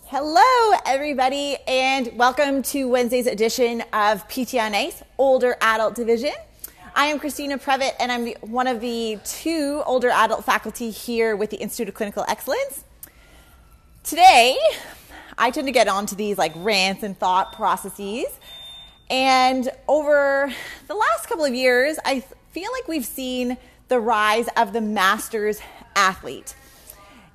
Hello, everybody, and welcome to Wednesday's edition of PT on ACE, Older Adult Division. I am Christina Previtt, and I'm one of the two older adult faculty here with the Institute of Clinical Excellence. Today, I tend to get onto these rants and thought processes, and over the last couple of years, I feel like we've seen the rise of the masters athlete.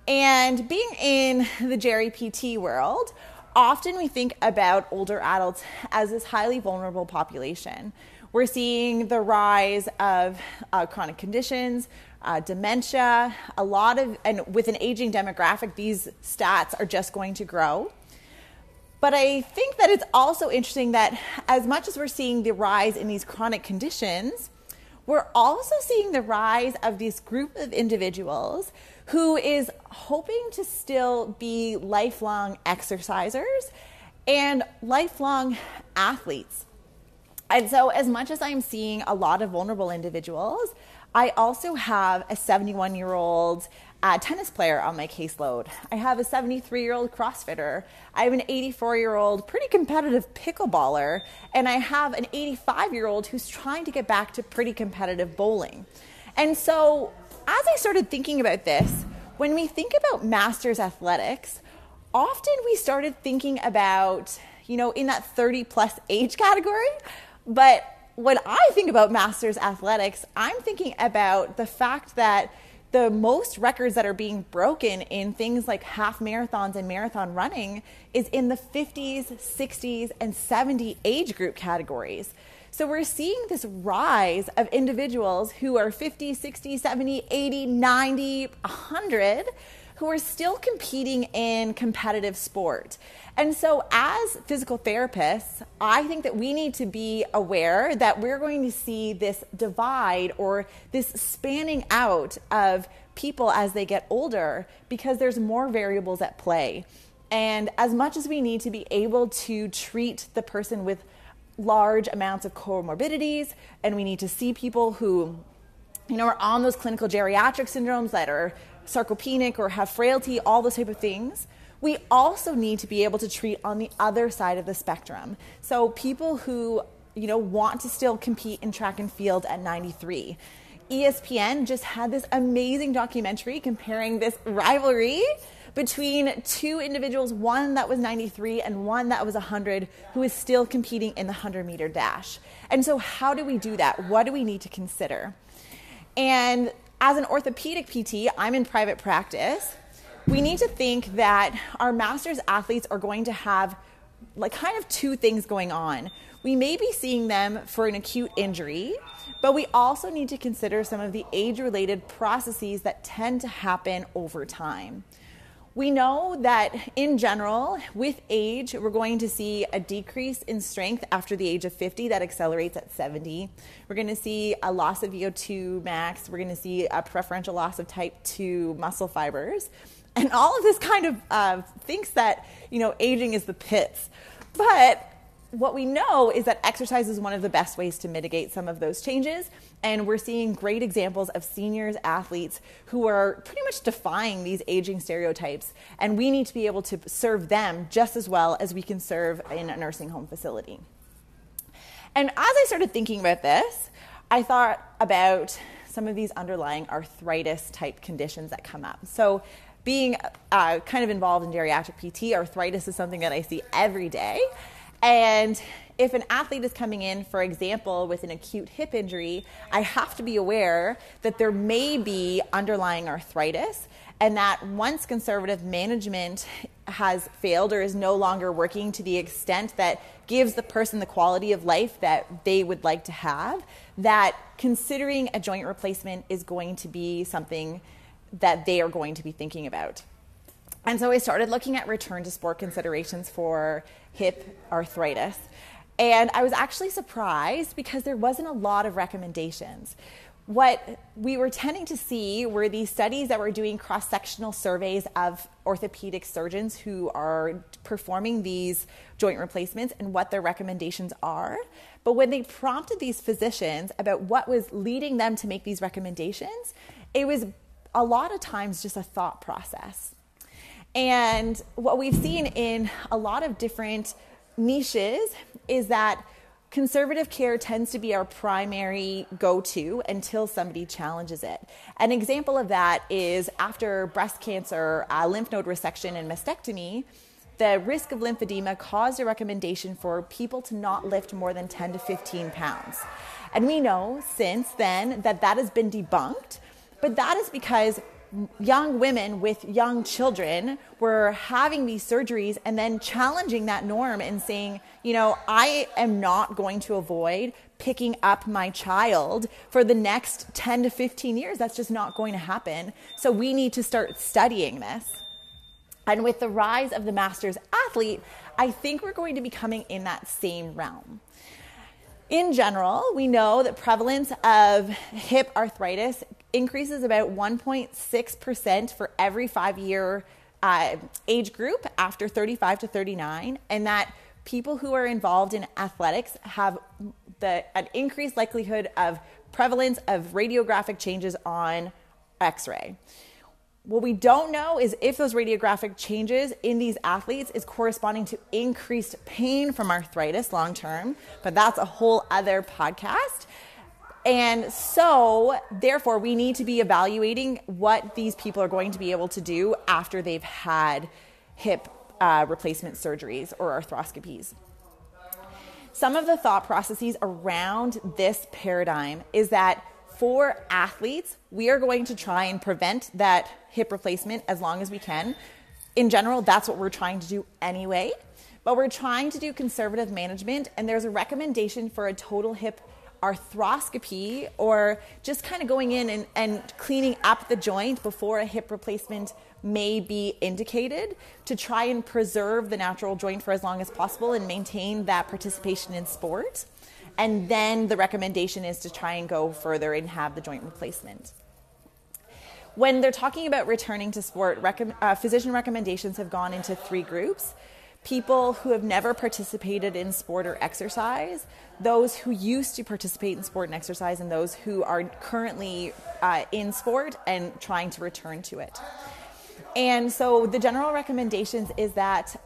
And being in the Geri PT world, often we think about older adults as this highly vulnerable population. We're seeing the rise of chronic conditions, dementia, and with an aging demographic, these stats are just going to grow. But I think that it's also interesting that as much as we're seeing the rise in these chronic conditions, we're also seeing the rise of this group of individuals who is hoping to still be lifelong exercisers and lifelong athletes. And so as much as I'm seeing a lot of vulnerable individuals, I also have a 71-year-old tennis player on my caseload. I have a 73-year-old CrossFitter. I have an 84-year-old pretty competitive pickleballer, and I have an 85-year-old who's trying to get back to pretty competitive bowling. And so as I started thinking about this, when we think about masters athletics, often we started thinking about, in that 30-plus age category. But when I think about masters athletics, I'm thinking about the fact that the most records that are being broken in things like half marathons and marathon running is in the 50s, 60s, and 70 age group categories. So we're seeing this rise of individuals who are 50, 60, 70, 80, 90, 100, who are still competing in competitive sport. And so as physical therapists, I think that we need to be aware that we're going to see this divide or this spanning out of people as they get older because there's more variables at play. And as much as we need to be able to treat the person with large amounts of comorbidities, and we need to see people who, are on those clinical geriatric syndromes that are sarcopenic or have frailty, all those type of things, we also need to be able to treat on the other side of the spectrum. So people who, want to still compete in track and field at 93. ESPN just had this amazing documentary comparing this rivalry between two individuals, one that was 93 and one that was 100, who is still competing in the 100-meter dash. And so how do we do that? What do we need to consider? And as an orthopedic PT, I'm in private practice. We need to think that our masters athletes are going to have kind of two things going on. We may be seeing them for an acute injury, but we also need to consider some of the age-related processes that tend to happen over time. We know that in general, with age, we're going to see a decrease in strength after the age of 50 that accelerates at 70. We're going to see a loss of VO2 max. We're going to see a preferential loss of type 2 muscle fibers. And all of this kind of thinks that, aging is the pits. But what we know is that exercise is one of the best ways to mitigate some of those changes. And we're seeing great examples of seniors athletes who are pretty much defying these aging stereotypes. And we need to be able to serve them just as well as we can serve in a nursing home facility. And as I started thinking about this, I thought about some of these underlying arthritis type conditions that come up. So being kind of involved in geriatric PT, arthritis is something that I see every day. And if an athlete is coming in, for example, with an acute hip injury, I have to be aware that there may be underlying arthritis, and that once conservative management has failed or is no longer working to the extent that gives the person the quality of life that they would like to have, that considering a joint replacement is going to be something that they are going to be thinking about. And so I started looking at return to sport considerations for hip arthritis. And I was actually surprised because there wasn't a lot of recommendations. What we were tending to see were these studies that were doing cross-sectional surveys of orthopedic surgeons who are performing these joint replacements and what their recommendations are. But when they prompted these physicians about what was leading them to make these recommendations, it was a lot of times just a thought process. And what we've seen in a lot of different niches is that conservative care tends to be our primary go-to until somebody challenges it. An example of that is after breast cancer, lymph node resection and mastectomy, the risk of lymphedema caused a recommendation for people to not lift more than 10 to 15 pounds. And we know since then that has been debunked, but that is because young women with young children were having these surgeries and then challenging that norm and saying, I am not going to avoid picking up my child for the next 10 to 15 years. That's just not going to happen. So we need to start studying this. And with the rise of the masters athlete, I think we're going to be coming in that same realm. In general, we know that prevalence of hip arthritis increases about 1.6% for every 5-year age group after 35 to 39, and that people who are involved in athletics have an increased likelihood of prevalence of radiographic changes on X-ray. What we don't know is if those radiographic changes in these athletes is corresponding to increased pain from arthritis long term, but that's a whole other podcast. And so, therefore, we need to be evaluating what these people are going to be able to do after they've had hip replacement surgeries or arthroscopies. Some of the thought processes around this paradigm is that for athletes, we are going to try and prevent that hip replacement as long as we can. In general, that's what we're trying to do anyway, but we're trying to do conservative management, and there's a recommendation for a total hip arthroscopy, or just kind of going in and cleaning up the joint before a hip replacement may be indicated, to try and preserve the natural joint for as long as possible and maintain that participation in sport. And then the recommendation is to try and go further and have the joint replacement. When they're talking about returning to sport, physician recommendations have gone into 3 groups. People who have never participated in sport or exercise, those who used to participate in sport and exercise, and those who are currently in sport and trying to return to it. And so the general recommendations is that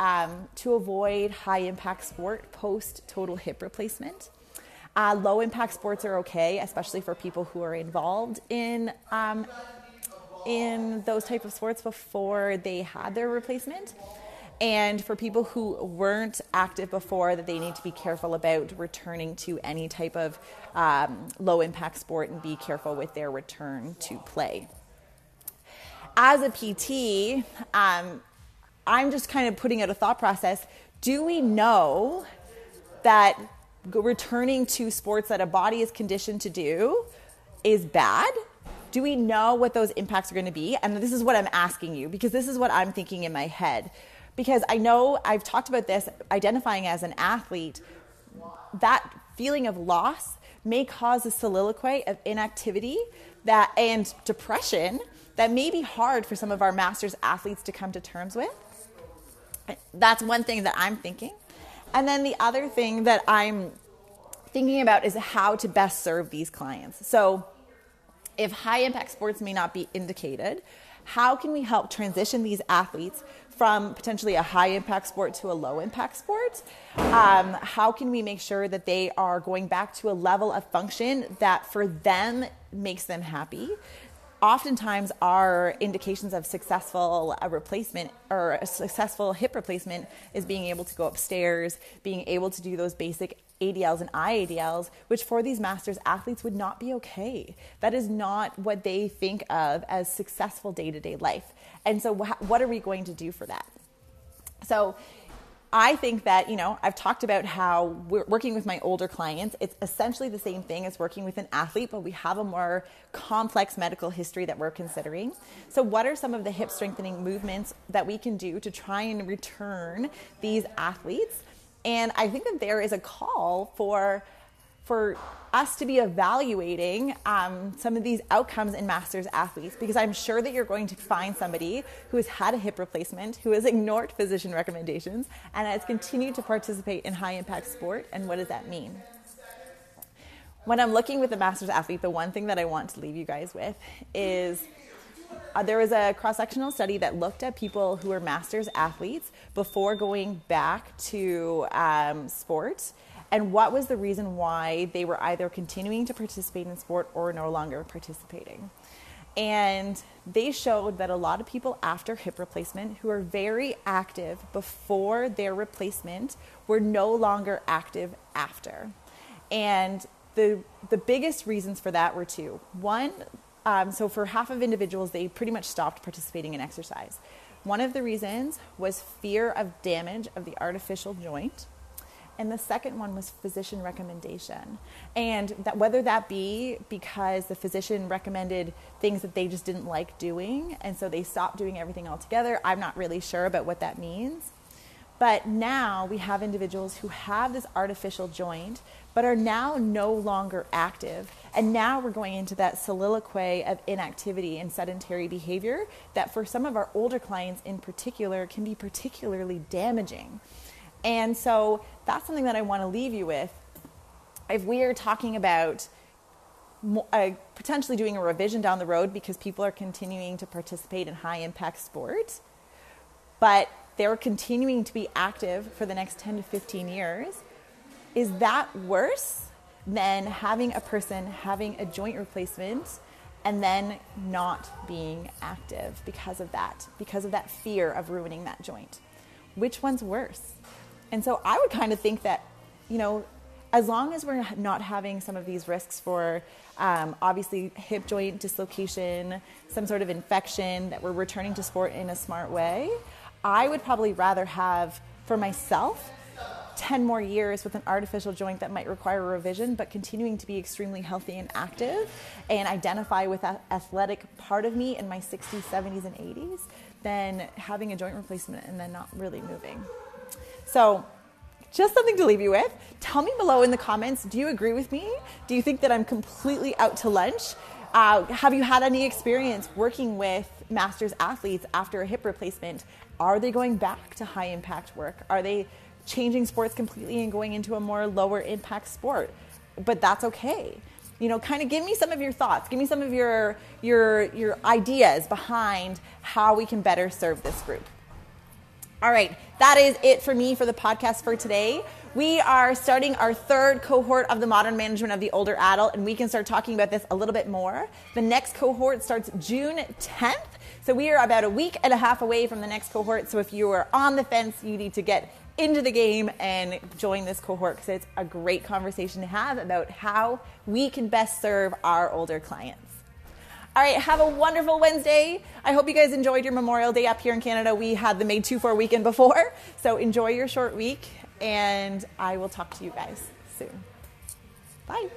to avoid high impact sport post total hip replacement. Low impact sports are okay, especially for people who are involved in those type of sports before they had their replacement. And for people who weren't active before, that they need to be careful about returning to any type of low impact sport and be careful with their return to play. As a PT, I'm just kind of putting out a thought process. Do we know that returning to sports that a body is conditioned to do is bad? Do we know what those impacts are going to be? And this is what I'm asking you, because this is what I'm thinking in my head. Because I know I've talked about this, identifying as an athlete, that feeling of loss may cause a soliloquy of inactivity and depression that may be hard for some of our masters athletes to come to terms with. That's one thing that I'm thinking. And then the other thing that I'm thinking about is how to best serve these clients. So if high impact sports may not be indicated, how can we help transition these athletes from potentially a high impact sport to a low impact sport? How can we make sure that they are going back to a level of function that for them makes them happy? Oftentimes our indications of successful replacement or a successful hip replacement is being able to go upstairs, being able to do those basic ADLs and IADLs, which for these masters athletes would not be okay. That is not what they think of as successful day-to-day life. And so what are we going to do for that? So I think that, I've talked about how we're working with my older clients. It's essentially the same thing as working with an athlete, but we have a more complex medical history that we're considering. So what are some of the hip strengthening movements that we can do to try and return these athletes? And I think that there is a call for us to be evaluating some of these outcomes in masters athletes, because I'm sure that you're going to find somebody who has had a hip replacement, who has ignored physician recommendations, and has continued to participate in high impact sport. And what does that mean? When I'm looking with a masters athlete, the one thing that I want to leave you guys with is there was a cross-sectional study that looked at people who were masters athletes before going back to sport, and what was the reason why they were either continuing to participate in sport or no longer participating. And they showed that a lot of people after hip replacement who are very active before their replacement were no longer active after. And the biggest reasons for that were two. One, so for half of individuals, they pretty much stopped participating in exercise. One of the reasons was fear of damage of the artificial joint. And the second one was physician recommendation. And that whether that be because the physician recommended things that they just didn't like doing, and so they stopped doing everything altogether, I'm not really sure about what that means. But now we have individuals who have this artificial joint, but are now no longer active. And now we're going into that soliloquy of inactivity and sedentary behavior that for some of our older clients in particular can be particularly damaging. And so that's something that I want to leave you with. If we are talking about potentially doing a revision down the road because people are continuing to participate in high impact sport, but they're continuing to be active for the next 10 to 15 years, is that worse than having a person having a joint replacement and then not being active because of that fear of ruining that joint? Which one's worse? And so I would kind of think that, as long as we're not having some of these risks for obviously hip joint dislocation, some sort of infection, that we're returning to sport in a smart way, I would probably rather have, for myself, 10 more years with an artificial joint that might require a revision, but continuing to be extremely healthy and active and identify with that athletic part of me in my 60s, 70s, and 80s than having a joint replacement and then not really moving. So just something to leave you with. Tell me below in the comments, do you agree with me? Do you think that I'm completely out to lunch? Have you had any experience working with masters athletes after a hip replacement? Are they going back to high impact work? Are they changing sports completely and going into a more lower impact sport? But that's okay. Kind of give me some of your thoughts. Give me some of your ideas behind how we can better serve this group. All right, that is it for me for the podcast for today. We are starting our third cohort of the modern management of the older adult, and we can start talking about this a little bit more. The next cohort starts June 10th, so we are about a week and a half away from the next cohort. So if you are on the fence, you need to get into the game and join this cohort because it's a great conversation to have about how we can best serve our older clients. All right, have a wonderful Wednesday. I hope you guys enjoyed your Memorial Day up here in Canada. We had the May 2-4 weekend before, so enjoy your short week, and I will talk to you guys soon. Bye.